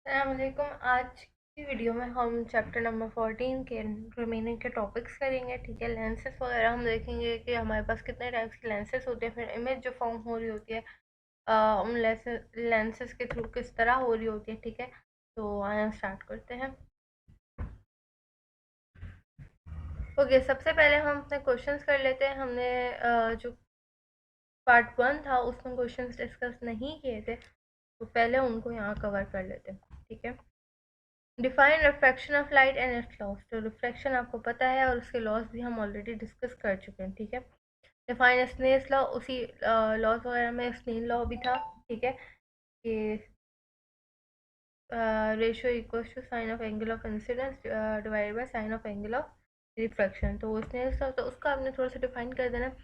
अस्सलामुअलैकुम। आज की वीडियो में हम चैप्टर नंबर 14 के रिमेनिंग के टॉपिक्स करेंगे। ठीक है, लेंसेस वगैरह हम देखेंगे कि हमारे पास कितने टाइप्स के लेंसेस होते हैं, फिर इमेज जो फॉर्म हो रही होती है उन लेंसेस के थ्रू किस तरह हो रही होती है। ठीक है, तो आया स्टार्ट करते हैं। ओके, सबसे पहले हम अपने क्वेश्चंस कर लेते हैं। हमने जो पार्ट 1 था उसमें क्वेश्चंस डिस्कस नहीं किए थे, तो पहले उनको यहाँ कवर कर लेते हैं। ठीक है, define refraction of light and it's loss. तो रिफ्रैक्शन आपको पता है और उसके लॉस भी हम ऑलरेडी डिस्कस कर चुके हैं। ठीक है, डिफाइन स्नेल्स लॉ, उसी लॉस वगैरह में स्नेल लॉ भी था। ठीक है, कि ratio equals to sine of angle of incidence divided by sine of angle of refraction. तो वो स्नेल्स लॉ, तो उसका आपने थोड़ा सा डिफाइन कर देना।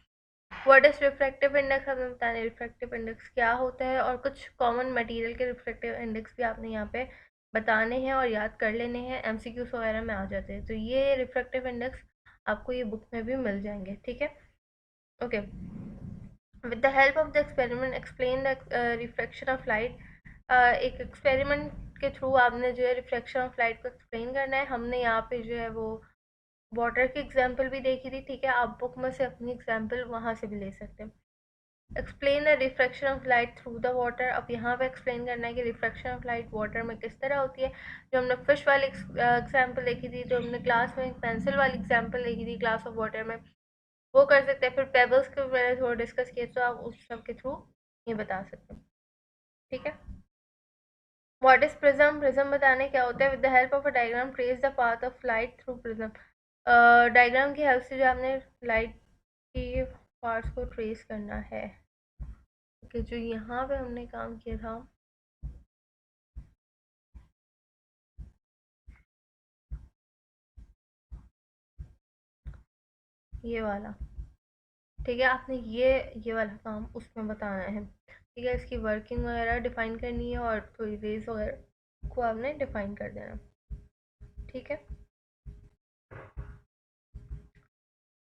व्हाट इज रिफ्रैक्टिव इंडेक्स, हमें बताना है रिफ्रैक्टिव इंडेक्स क्या होता है, और कुछ कॉमन मटेरियल के रिफ्रैक्टिव इंडेक्स भी आपने यहाँ पे बताने हैं और याद कर लेने हैं, एमसीक्यूज वगैरह में आ जाते हैं। तो ये रिफ्रैक्टिव इंडेक्स आपको ये बुक में भी मिल जाएंगे। ठीक है, okay. With the help of the experiment explain the refraction of light. एक एक्सपेरिमेंट के थ्रू आपने जो है रिफ्रैक्शन ऑफ लाइट को एक्सप्लेन करना है। हमने यहाँ पे जो है वो वाटर की एग्जाम्पल भी देखी थी। ठीक है, आप बुक में से अपनी एग्जाम्पल वहाँ से भी ले सकते हैं। Explain the refraction of light through the water. अब यहाँ पे एक्सप्लेन करना है कि रिफ्रैक्शन ऑफ लाइट वाटर में किस तरह होती है। जो हमने फिश वाली एग्जाम्पल देखी थी, जो हमने क्लास में पेंसिल वाली एग्जाम्पल देखी थी क्लास ऑफ वाटर में, वो कर सकते हैं। फिर पेबल्स के मैंने थोड़ा डिस्कस किया, तो आप उस सब के थ्रू ये बता सकते हैं। ठीक है, व्हाट इज प्रिज्म, प्रिज्म बताने क्या होता है। With the help of a diagram trace the path of light through prism. Diagram की हेल्प से जो आपने लाइट की पार्ट्स को ट्रेस करना है। कि जो यहाँ पे हमने काम किया था, ये वाला। ठीक है, आपने ये वाला काम उसमें बताना है। ठीक है, इसकी वर्किंग वगैरह डिफाइन करनी है और थोड़ी रेज वगैरह को आपने डिफाइन कर देना। ठीक है,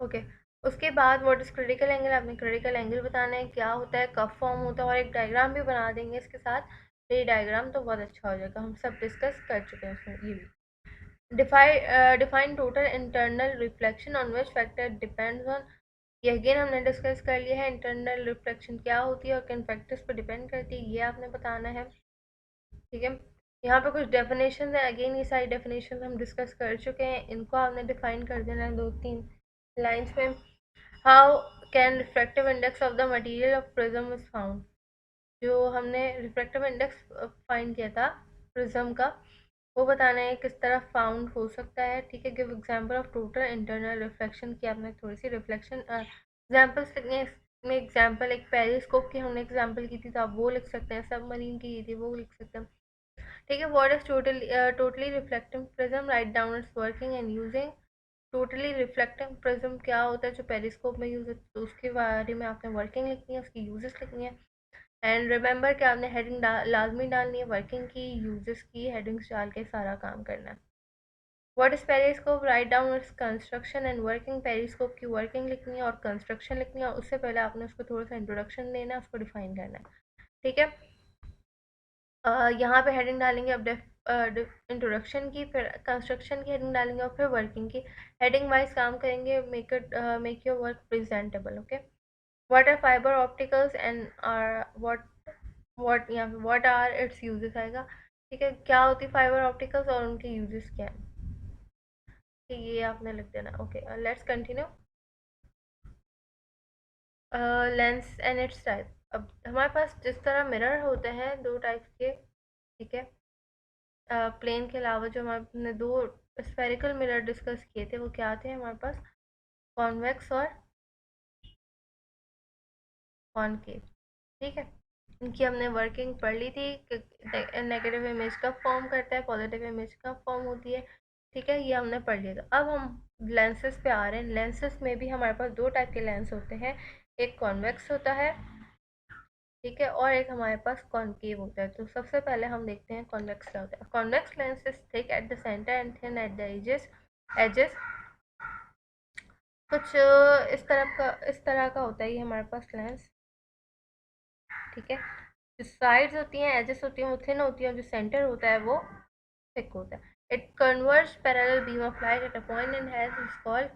ओके। उसके बाद व्हाट इज क्रिटिकल एंगल, आपने क्रिटिकल एंगल बताना है क्या होता है, कब फॉर्म होता है, और एक डायग्राम भी बना देंगे इसके साथ। ये डायग्राम तो बहुत अच्छा हो जाएगा, हम सब डिस्कस कर चुके हैं उसमें ये भी। Define total internal reflection on which factor depends on. ये अगेन हमने डिस्कस कर लिया है, इंटरनल रिफ्लेक्शन क्या होती है और किन फैक्टर्स पर डिपेंड करती है, ये आपने बताना है। ठीक है, यहाँ पे कुछ डेफिनेशन है, अगेन ये सारी डेफिनेशन हम डिस्कस कर चुके हैं, इनको आपने डिफाइन कर देना है 2-3 लाइन्स में। How can refractive index of the material of prism is found. जो हमने रिफ्रैक्टिव इंडेक्स फाइंड किया था प्रिज्म का, वो बताना है किस तरह फाउंड हो सकता है। ठीक है, give example of total internal reflection की आपने थोड़ी सी रिफ्लेक्शन एग्जांपल्स लिखने हैं। इसमें एग्जांपल एक पेरिस्कोप की हमने एग्जांपल की थी, तो आप वो लिख सकते हैं। सबमरीन की थी, वो लिख सकते हैं। ठीक है, what is totally reflective prism, write down it's working and using. Totally reflective prism क्या होता है जो पेरिस्कोप में यूज होता है, तो उसके बारे में आपने वर्किंग लिखनी है, उसकी यूजेस लिखनी है। एंड रिमेंबर कि आपने हेडिंग लाजमी डालनी है, वर्किंग की, यूजेस की, हेडिंग्स डाल के सारा काम करना है। What is periscope, write down its construction and working. Periscope की वर्किंग लिखनी है और कंस्ट्रक्शन लिखनी है, और उससे पहले आपने उसको थोड़ा सा इंट्रोडक्शन देना है, उसको डिफाइन करना है। ठीक है, यहाँ पे हेडिंग डालेंगे अब इंट्रोडक्शन की, फिर कंस्ट्रक्शन की हेडिंग डालेंगे और फिर वर्किंग की। हेडिंग वाइज काम करेंगे, make your work presentable. Okay, what are fibre opticals and are what यहाँ पे व्हाट आर इट्स यूजेस आएगा। ठीक है, क्या होती है फाइबर ऑप्टिकल्स और उनके यूजेस क्या है, ठीक है, ये आपने लिख देना। Okay, let's continue. Lens and it's type. अब हमारे पास जिस तरह मिरर होते हैं दो टाइप के। ठीक है, प्लेन के अलावा जो हमने दो स्फेरिकल मिरर डिस्कस किए थे, वो क्या थे हमारे पास, कॉन्वेक्स और कॉनकेव। ठीक है, इनकी हमने वर्किंग पढ़ ली थी कि नेगेटिव इमेज कब फॉर्म करता है, पॉजिटिव इमेज कब फॉर्म होती है। ठीक है, ये हमने पढ़ लिया था। अब हम लेंसेज पे आ रहे हैं। लेंसेज में भी हमारे पास दो टाइप के लेंस होते हैं, एक कॉन्वेक्स होता है, ठीक है, और एक हमारे पास कॉनकेव होता है। तो सबसे पहले हम देखते हैं कॉन्वेक्स क्या होता है। Convex lens is thick at the centre and thin at the edges. कुछ इस तरह का होता है ये हमारे पास लेंस। ठीक है, जो साइड्स होती हैं, एजेस होती हैं, वो थिन होती हैं, और जो सेंटर होता है वो थिक होता है। It converge parallel beam of light at a point and has is called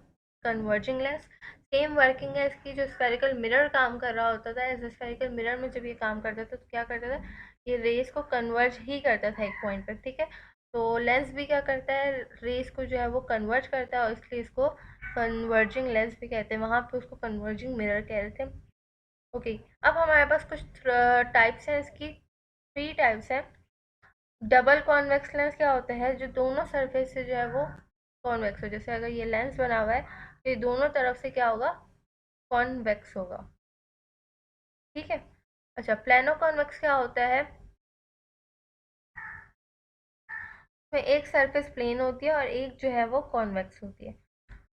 converging lens. Same working है इसकी। जो स्फेरिकल मिरर काम कर रहा होता था, एज स्फेरिकल मिरर में जब ये काम करता था तो क्या करता था, ये रेस को कन्वर्ज ही करता था एक पॉइंट पर, ठीक है। तो लेंस भी क्या करता है, रेस को जो है वो कन्वर्ज करता है, और इसलिए इसको कन्वर्जिंग लेंस भी कहते हैं। वहां पे उसको कन्वर्जिंग मिरर कह रहे थे। ओके, अब हमारे पास कुछ टाइप्स हैं इसकी। थ्री टाइप्स हैं। डबल कॉन्वेक्स लेंस क्या होता है, जो दोनों सरफेस से जो है वो कॉन्वेक्स हो। जैसे अगर ये लेंस बना हुआ है तो ये दोनों तरफ से क्या होगा, कॉन्वेक्स होगा, ठीक है। अच्छा, प्लेनो कॉन्वेक्स क्या होता है, उसमें एक सरफेस प्लेन होती है और एक जो है वो कॉन्वेक्स होती है।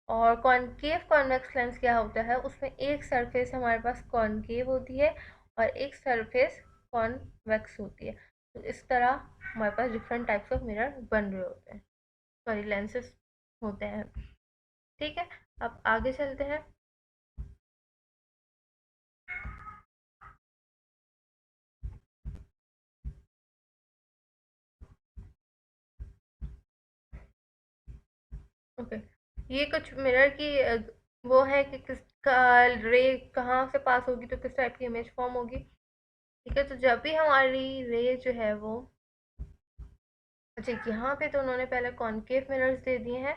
और कॉनकेव कॉन्वेक्स लेंस क्या होता है, उसमें एक सरफेस हमारे पास कॉनकेव होती है और एक सरफेस कॉन्वेक्स होती है। तो इस तरह हमारे पास डिफरेंट टाइप्स ऑफ मिरर बन रहे होते हैं, सॉरी लेंसेस होते हैं, ठीक है। अब आगे चलते हैं। ओके, ये कुछ मिरर की वो है कि किस का रे कहाँ से पास होगी तो किस टाइप की इमेज फॉर्म होगी, ठीक है। तो जब भी हमारी रे जो है वो, अच्छा यहाँ पे तो उन्होंने पहले कॉनकेव मिरर्स दे दिए हैं,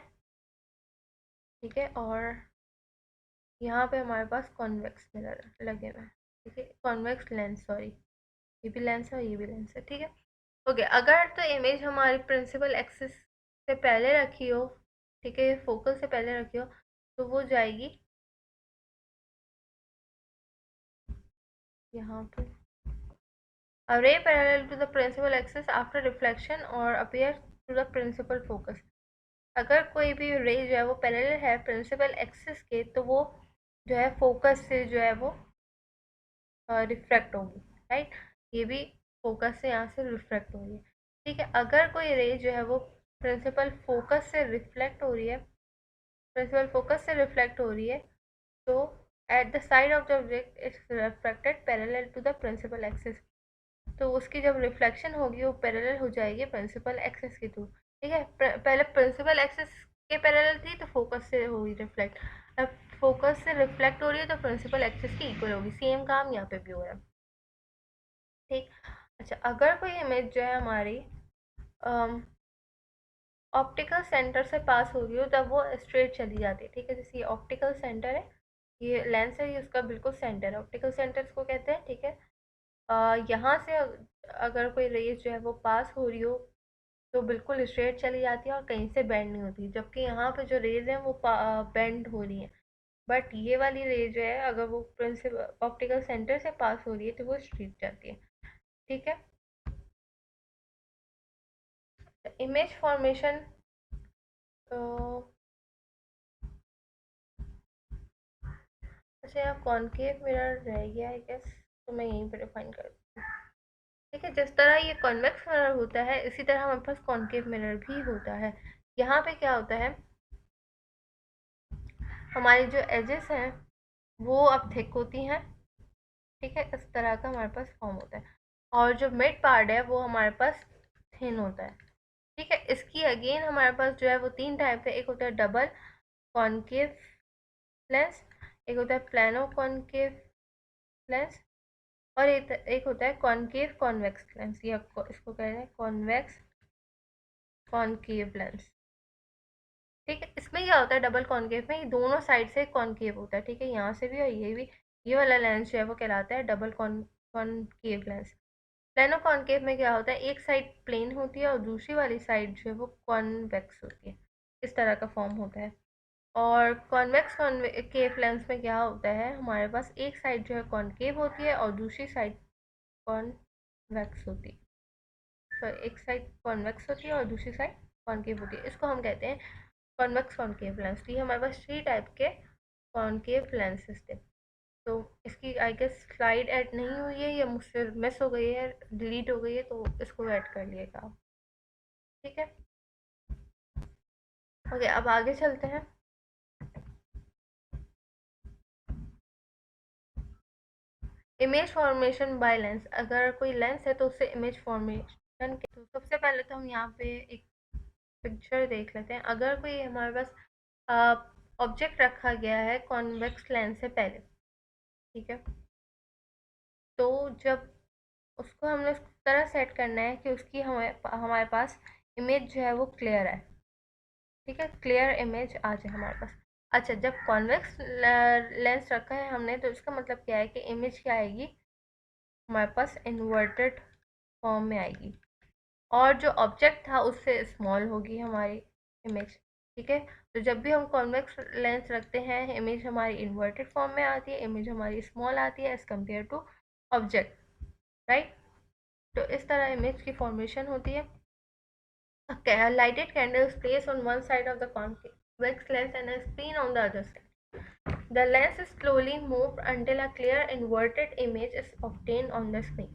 ठीक है। और यहाँ पे हमारे पास कॉन्वेक्स मिरर लगे हुए हैं, ठीक है, कॉन्वेक्स लेंस, सॉरी, ये भी लेंस है और ये भी लेंस है, ठीक है। ओके, अगर तो इमेज हमारी प्रिंसिपल एक्सिस से पहले रखी हो, ठीक है, फोकल से पहले रखी हो, तो वो जाएगी यहाँ पे। A ray parallel to the principal axis after reflection or appears to the principal focus। अगर कोई भी रे जो है वो पैरेलल है प्रिंसिपल एक्सिस के, तो वो जो है फोकस से जो है वो रिफ्रैक्ट होगी, राइट। ये भी फोकस से यहाँ से रिफ्रैक्ट हो रही है, ठीक है। अगर कोई रे जो है वो प्रिंसिपल फोकस से रिफ्लेक्ट हो रही है, प्रिंसिपल फोकस से रिफ्लेक्ट हो रही है, तो at the side of the object it's refracted parallel to the principal axis. तो उसकी जब रिफ्लेक्शन होगी वो पैरेलल हो जाएगी प्रिंसिपल एक्सिस के थ्रू, ठीक है। पहले प्रिंसिपल एक्सिस के पैरेलल थी तो फोकस से होगी रिफ्लेक्ट, अब फोकस से रिफ्लेक्ट हो रही है तो प्रिंसिपल एक्सिस की इक्वल होगी। सेम काम यहाँ पे भी हो रहा है, ठीक। अच्छा, अगर कोई इमेज जो है हमारी ऑप्टिकल सेंटर से पास हो रही हो तब वो स्ट्रेट चली जाती है, ठीक है। जैसे ये ऑप्टिकल सेंटर है, ये लेंस है, ये उसका बिल्कुल सेंटर है, ऑप्टिकल सेंटर इसको कहते हैं, ठीक है। यहाँ से अगर कोई रेज जो है वो पास हो रही हो तो बिल्कुल स्ट्रेट चली जाती है और कहीं से बेंड नहीं होती, जबकि यहाँ पे जो रेज हैं वो बेंड हो रही हैं। बट ये वाली रे जो है अगर वो प्रिंसिपल ऑप्टिकल सेंटर से पास हो रही है तो वो स्ट्रेट जाती है, ठीक है। इमेज फॉर्मेशन, अच्छा यहाँ कॉनकेव मिरर रह गया आई गेस, तो मैं यहीं पर डिफाइन कर दूँ, ठीक है। जिस तरह ये कॉन्वेक्स मिरर होता है इसी तरह हमारे पास कॉनकेव मिरर भी होता है। यहाँ पे क्या होता है, हमारी जो एजेस हैं वो अब थिक होती हैं, ठीक है, इस तरह का हमारे पास फॉर्म होता है। और जो मिड पार्ट है वो हमारे पास थिन होता है, ठीक है। इसकी अगेन हमारे पास जो है वो तीन टाइप है। एक होता है डबल कॉनकेव लेंस, एक होता है प्लानो कॉनकेव लेंस, और एक होता है कॉनकेव कॉन्वेक्स लेंस, ये इसको कह रहे हैं कॉन्वेक्स कॉनकेव लेंस, ठीक है। इसमें क्या होता है डबल कॉनकेव में, ये दोनों साइड से कॉनकेव होता है, ठीक है, यहाँ से भी और ये भी। ये वाला लेंस जो है वो कहलाता है double concave lens. Plano concave में क्या होता है, एक साइड प्लेन होती है और दूसरी वाली साइड जो है वो कॉन्वेक्स होती है, इस तरह का फॉर्म होता है। और कॉन्वेक्स कॉनकेव लेंस में क्या होता है, हमारे पास एक साइड जो है कॉनकेव होती है और दूसरी साइड कॉन्वेक्स होती है, तो एक साइड कॉन्वेक्स होती है और दूसरी साइड कॉनकेव होती है, इसको हम कहते हैं कॉन्वेक्स कॉनकेव लेंस। तो ये हमारे पास थ्री टाइप के कॉनकेव लेंसेज थे। तो इसकी आई गेस स्लाइड ऐड नहीं हुई है या मुझसे मिस हो गई है, डिलीट हो गई है, तो इसको ऐड कर लिएगा आप, ठीक है। ओके, अब आगे चलते हैं। इमेज फॉर्मेशन बाय लेंस, अगर कोई लेंस है तो उससे इमेज फॉर्मेशन। तो सबसे पहले तो हम यहाँ पे एक पिक्चर देख लेते हैं। अगर कोई हमारे पास ऑब्जेक्ट रखा गया है कॉन्वेक्स लेंस से पहले, ठीक है, तो जब उसको हमने उस तरह सेट करना है कि उसकी हमारे हमारे पास इमेज जो है वो क्लियर है, ठीक है, क्लियर इमेज आ जाए हमारे पास। अच्छा, जब कॉन्वेक्स लेंस रखा है हमने तो इसका मतलब क्या है कि इमेज क्या आएगी हमारे पास, इन्वर्टेड फॉर्म में आएगी, और जो ऑब्जेक्ट था उससे स्मॉल होगी हमारी इमेज, ठीक है। तो जब भी हम कॉन्वेक्स लेंस रखते हैं इमेज हमारी इन्वर्टेड फॉर्म में आती है, इमेज हमारी स्मॉल आती है as compare to object, right. तो इस तरह इमेज की फॉर्मेशन होती है। A lighted candle is placed on one side of the convex lens and a screen on the other side. The lens is slowly moved until a clear inverted image is obtained on the screen.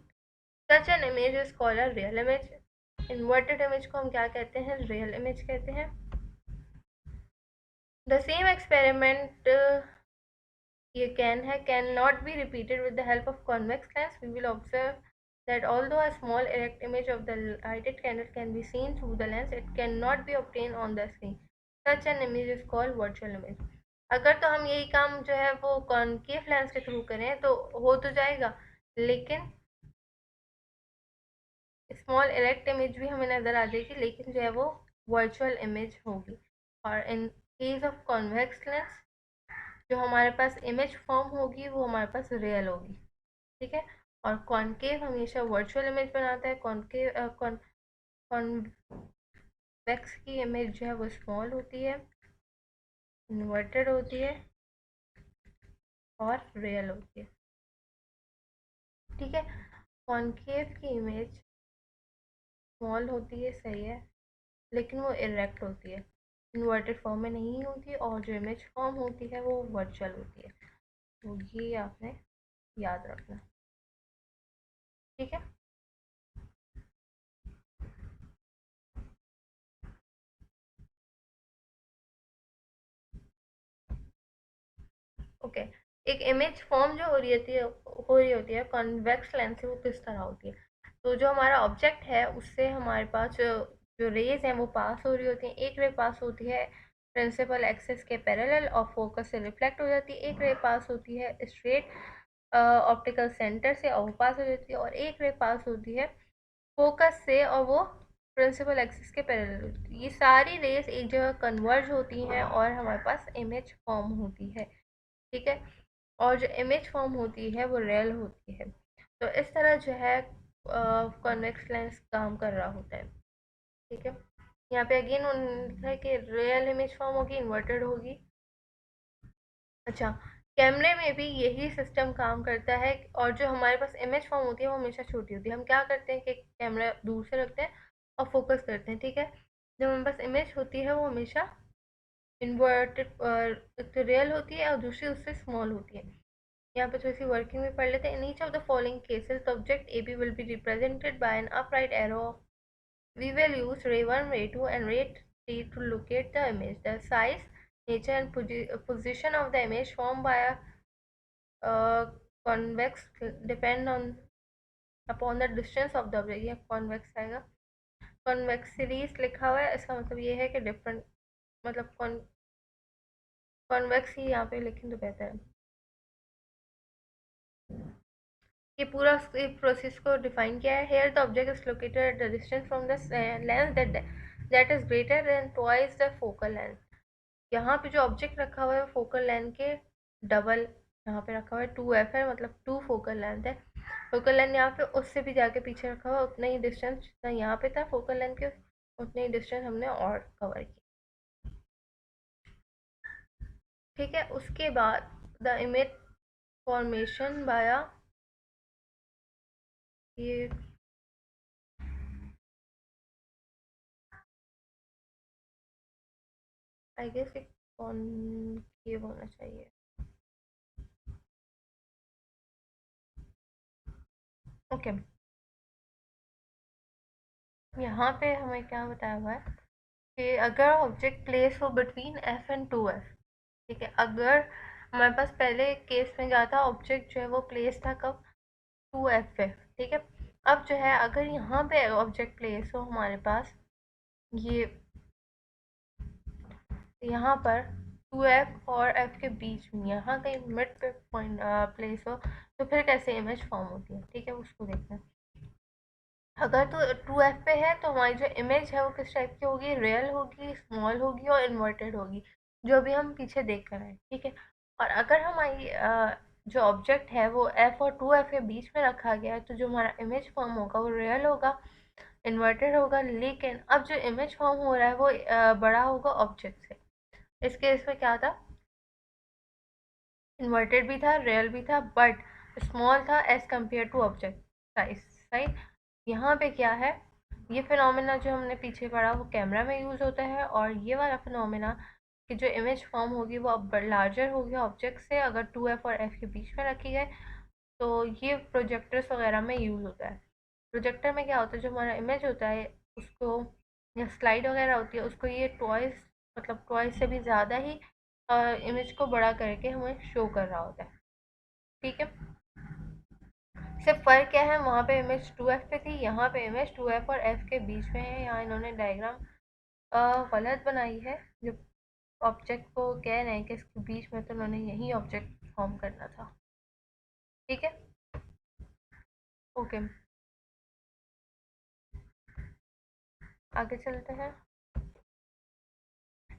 Such an image is called a real image. Inverted image को हम क्या कहते हैं, real image कहते हैं। The same experiment ये cannot be repeated with the help of convex lens. We will observe that although a small erect image of the lighted candle can be seen through the lens, it cannot be obtained on the screen. Such an image is called virtual image. अगर तो हम यही काम जो है वो concave lens के through करें तो हो तो जाएगा, लेकिन स्मॉल इरेक्ट इमेज भी हमें नज़र आ जाएगी, लेकिन जो है वो वर्चुअल इमेज होगी। और in case of convex lens जो हमारे पास इमेज फॉर्म होगी वो हमारे पास रियल होगी, ठीक है। और कॉनकेव हमेशा वर्चुअल इमेज बनाता है। कॉनकेव कॉन्वेक्स की इमेज जो है वो स्मॉल होती है, इन्वर्टेड होती है और रियल होती है, ठीक है। कॉनकेव की इमेज स्मॉल होती है, सही है, लेकिन वो इरेक्ट होती है, इन्वर्टेड फॉर्म में नहीं होती, और जो इमेज फॉर्म होती है वो वर्चुअल होती है। तो ये आपने याद रखना, ठीक है। ओके, एक इमेज फॉर्म जो हो रही होती है कॉन्वेक्स लेंस से, वो किस तरह होती है। तो जो हमारा ऑब्जेक्ट है उससे हमारे पास जो रेज हैं वो पास हो रही होती हैं। एक रे पास होती है प्रिंसिपल एक्सिस के पैरेलल और फोकस से रिफ्लेक्ट हो जाती है। एक रे पास होती है स्ट्रेट ऑप्टिकल सेंटर से और वो पास हो जाती है, और एक रे पास होती है फोकस से और वो प्रिंसिपल एक्सिस के पैरेलल होती है। ये सारी रेस एक जगह कन्वर्ज होती हैं और हमारे पास इमेज फॉर्म होती है, ठीक है। और जो इमेज फॉर्म होती है वो रियल होती है। तो इस तरह जो है कॉन्वेक्स लेंस काम कर रहा होता है, ठीक है। यहाँ पे अगेन उन्होंने लिखा है कि रियल इमेज फॉर्म होगी, इन्वर्टेड होगी। अच्छा, कैमरे में भी यही सिस्टम काम करता है, और जो हमारे पास इमेज फॉर्म होती है वो हमेशा छोटी होती है। हम क्या करते हैं कि कैमरा दूर से रखते हैं और फोकस करते हैं, ठीक है। जो हमारे पास इमेज होती है वो हमेशा इन्वर्टेड एक तो रियल होती है और दूसरी उससे स्मॉल होती है। यहाँ पे थोड़ी सी वर्किंग में पढ़ लेते हैं। In each of the following cases the object A B will be represented by an upright arrow. We will use ray 1, ray 2 and ray 3 to locate the image. The size, nature and position of the image formed by a convex depend on upon the distance of the object। ये convex आएगा। convex series लिखा हुआ है, इसका मतलब ये है कि डिफरेंट, मतलब convex ही यहाँ पे लिखें तो बेहतर है। ये पूरा प्रोसेस को डिफाइन किया है। Here the object is located at the distance from the lens that is greater than twice the focal length. यहाँ पे जो ऑब्जेक्ट रखा हुआ है फोकल लेंथ के डबल यहाँ पे रखा हुआ है। 2f है, मतलब 2 फोकल लेंथ है। फोकल लेंथ यहाँ पे उससे भी जाके पीछे रखा हुआ है, उतना ही डिस्टेंस जितना यहाँ पे था फोकल लेंथ के, उतने ही डिस्टेंस हमने और कवर किया, ठीक है। उसके बाद द इमेज फॉर्मेशन बाया, ये आई गेस एक कॉनकेव होना चाहिए। ओके, यहाँ पे हमें क्या बताया हुआ है कि अगर ऑब्जेक्ट प्लेस हो बिटवीन एफ एंड 2f, ठीक है। अगर हमारे पास पहले केस में क्या था, ऑब्जेक्ट जो है वो प्लेस था कब, 2f है, ठीक है। अब जो है अगर यहाँ पे ऑब्जेक्ट प्लेस हो हमारे पास, ये यहाँ पर 2f और f के बीच में यहाँ कहीं मिड पे पॉइंट प्लेस हो, तो फिर कैसे इमेज फॉर्म होती है, ठीक है, उसको देखते हैं। अगर तो 2f पे है तो हमारी जो इमेज है वो किस टाइप की होगी, रियल होगी, स्मॉल होगी और इन्वर्टेड होगी, जो अभी हम पीछे देख कर आए, ठीक है। और अगर हमारी जो ऑब्जेक्ट है वो f और 2f के बीच में रखा गया है, तो जो हमारा इमेज फॉर्म होगा वो रियल होगा, इन्वर्टेड होगा, लेकिन अब जो इमेज फॉर्म हो रहा है वो बड़ा होगा ऑब्जेक्ट से। इस केस में क्या था, इन्वर्टेड भी था, रियल भी था, बट स्मॉल था as compare to object size, right. यहाँ पे क्या है, ये फिनोमेना जो हमने पीछे पढ़ा वो कैमरा में यूज होता है, और ये वाला फिनोमेना कि जो इमेज फॉर्म होगी वो अब लार्जर होगी ऑब्जेक्ट से, अगर 2f और f के बीच में रखी गए, तो ये प्रोजेक्टर्स वगैरह में यूज होता है। प्रोजेक्टर में क्या होता है, जो हमारा इमेज होता है उसको, या स्लाइड वगैरह होती है उसको, ये टॉयज, मतलब टॉयज से भी ज़्यादा ही इमेज को बड़ा करके हमें शो कर रहा होता है, ठीक है। सिर्फ फ़र्क क्या है, वहाँ पे इमेज 2f पे थी, यहाँ पे इमेज 2f और f के बीच में है। यहाँ इन्होंने डायग्राम गलत बनाई है, जो ऑब्जेक्ट को कह रहे हैं कि इसके बीच में, तो उन्होंने यही ऑब्जेक्ट फॉर्म करना था, ठीक है, ओके। आगे चलते हैं।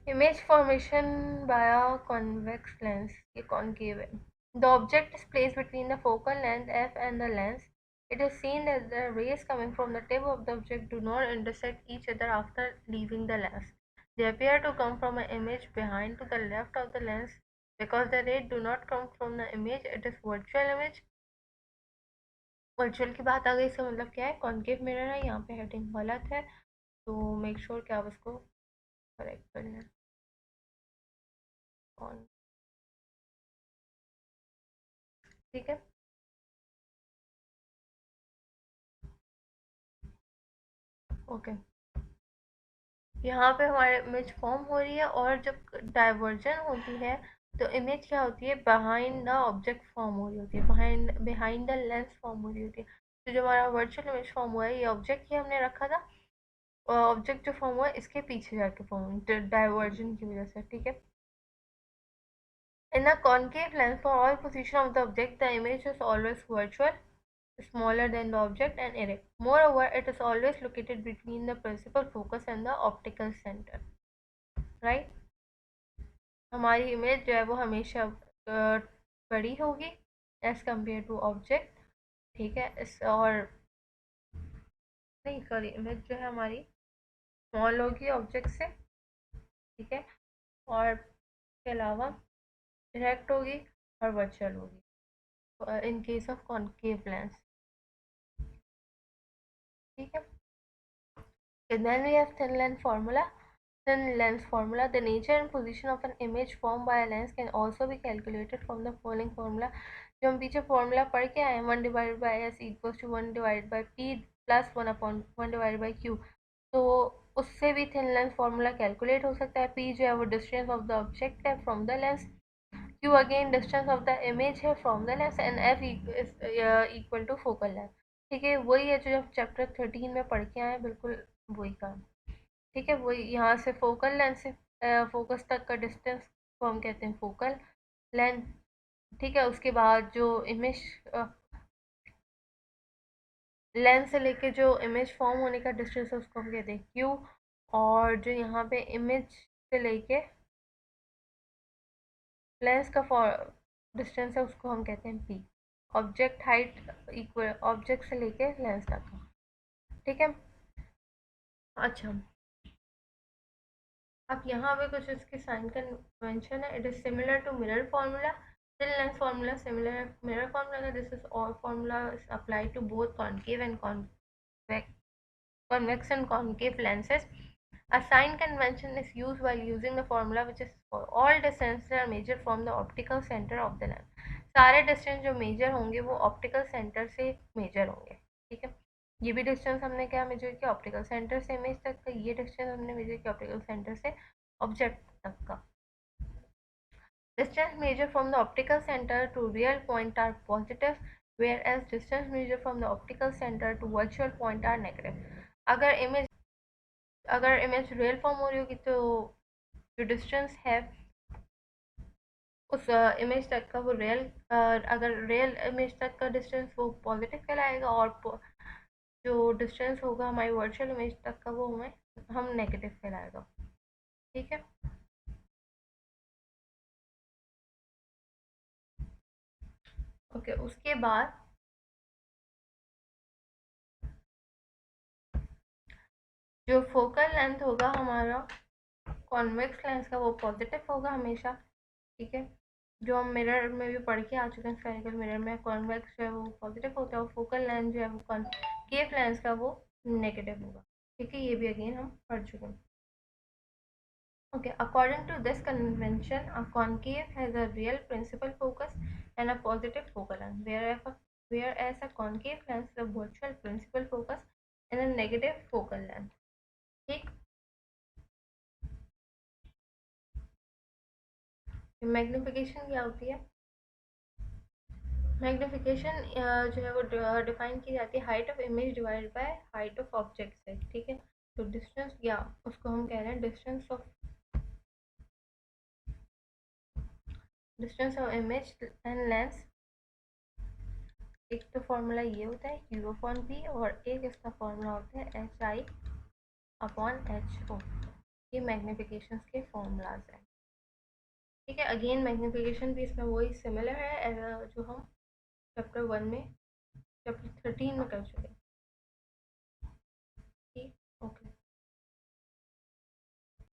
Image formation by convex lens, ये कॉनकेव है। The object is placed between the focal length f and the lens. It is seen that the rays coming from the tip of the object do not intersect each other after leaving the lens. They appear to come from an image behind to the left of the lens. Because the rays do not come from the image, it is virtual image. Virtual की बात आ गई, इसका मतलब क्या है, concave mirror है, यहाँ पे हेडिंग गलत है, तो मेक श्योर कि आप इसको करेक्ट कर लें। ठीक है, ओके। यहाँ पे हमारे इमेज फॉर्म हो रही है, और जब डाइवर्जन होती है तो इमेज क्या होती है, बिहाइंड द ऑब्जेक्ट फॉर्म हो रही होती है, behind behind the lens form हो रही होती है। तो जो हमारा वर्चुअल इमेज फॉर्म हुआ है, ये ऑब्जेक्ट ही हमने रखा था, ऑब्जेक्ट जो फॉर्म हुआ है इसके पीछे जाके फॉर्म हुआ डाइवर्जन की वजह से, ठीक है। In a concave lens, for all position of the object, the image is always virtual, smaller than the object, and erect. Moreover, it is always located between the principal focus and the optical center. Right? हमारी image जो है वो हमेशा बड़ी होगी as compare to object, ठीक है। इस और नहीं, सॉरी, इमेज जो है हमारी स्मॉल होगी ऑब्जेक्ट से, ठीक है, और इसके अलावा डायरेक्ट होगी और वर्चुअल होगी in case of concave lens, ठीक है। And then we have thin lens formula. Thin lens formula. The nature and position of an image formed by a lens can also be calculated from the following formula. जो हम पीछे formula पढ़ के आए हैं, 1 divided by S equals to 1 divided by P plus 1 upon 1 divided by Q, तो उससे भी थिन लेंस फार्मूला कैलकुलेट हो सकता है। पी जो है वो डिस्टेंस ऑफ द ऑब्जेक्ट है from the lens, Q again distance of the image है from the lens, and f equal to focal length, ठीक है। वही है जो चैप्टर 13 में पढ़ के आए हैं, बिल्कुल वही काम, ठीक है। वही यहाँ से फोकल लेंथ से फोकस तक का डिस्टेंस को हम कहते हैं फोकल लेंथ, ठीक है। उसके बाद जो इमेज लेंस से लेके जो इमेज फॉर्म होने का डिस्टेंस है उसको हम कहते हैं क्यू, और जो यहाँ पे इमेज से लेके लेंस का डिस्टेंस है उसको हम कहते हैं P. Object height equal object से लेके लेंस तक का, ठीक है। अच्छा, अब यहाँ पे कुछ इसके साइन कन्वेंशन है। It is similar to mirror formula, thin lens formula similar mirror formula, this is all formula apply to both concave and convex and concave lenses. A sign convention is used while using the formula which is for all distances are measured from the optical center of the lens. सारे distance जो major होंगे वो optical centre से major होंगे, ठीक है। ये भी डिस्टेंस हमने क्या मेजर किया, ऑप्टिकल सेंटर से इमेज तक का, ये डिस्टेंस हमने मेजर किया ऑप्टिकल सेंटर से ऑब्जेक्ट तक का। Distance measured from the optical center to real point are positive, whereas distance measured from the optical center to virtual point are negative. अगर इमेज रियल फॉर्म हो रही होगी तो जो डिस्टेंस है उस इमेज तक का वो रियल, अगर रियल इमेज तक का डिस्टेंस वो पॉजिटिव कहलाएगा, और जो डिस्टेंस होगा हमारी वर्चुअल इमेज तक का वो हम नेगेटिव कहलाएगा। ठीक है। ओके, उसके बाद जो फोकल लेंथ होगा हमारा कॉन्वेक्स लेंस का वो पॉजिटिव होगा हमेशा। ठीक है। जो हम मिरर में भी पढ़ के आ चुके हैं, स्फेरिकल मिरर में कॉन्वेक्स जो है वो पॉजिटिव होता है और फोकल लेंथ जो है वो कॉनकेव लेंस का वो नेगेटिव होगा। ठीक है, ये भी अगेन हम पढ़ चुके हैं। Okay, according to this convention, a concave has a real principal focus and a positive focal length, whereas a concave lens has a virtual principal focus and a negative focal length. ठीक। Magnification क्या होती है? Magnification जो है वो define की जाती है height of image divided by height of object से। ठीक है। तो डिस्टेंस या उसको हम कह रहे हैं distance of image and lens. एक तो फॉर्मूला ये होता है क्यू अपॉन पी और एक इसका फॉर्मूला होता है H I upon H O. ये मैग्निफिकेशन के फॉर्मूलाज हैं। ठीक है। अगेन मैग्निफिकेशन भी इसमें वही सिमिलर है जो हम चैप्टर 1 में चैप्टर 13 में कर चुके हैं।